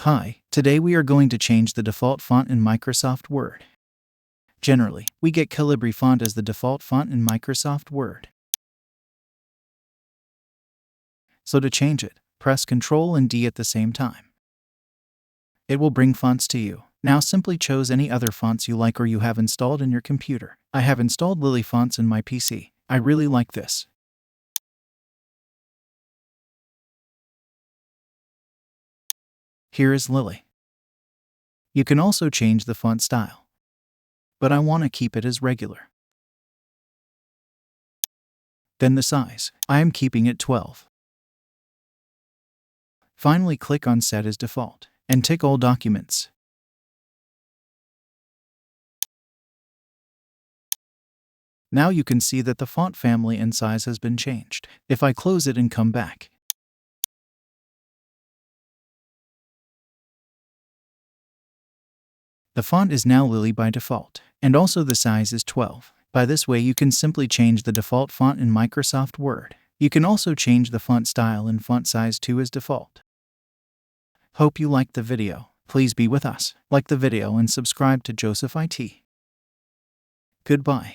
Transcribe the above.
Hi, today we are going to change the default font in Microsoft Word. Generally, we get Calibri font as the default font in Microsoft Word. So to change it, press Ctrl and D at the same time. It will bring fonts to you. Now simply choose any other fonts you like or you have installed in your computer. I have installed Lilly fonts in my PC. I really like this. Here is Lilly. You can also change the font style, but I want to keep it as regular. Then the size. I am keeping it 12. Finally, click on Set as Default and tick all documents. Now you can see that the font family and size has been changed. If I close it and come back, the font is now Lilly by default, and also the size is 12. By this way you can simply change the default font in Microsoft Word. You can also change the font style and font size too as default. Hope you liked the video. Please be with us, like the video and subscribe to Joseph IT. Goodbye.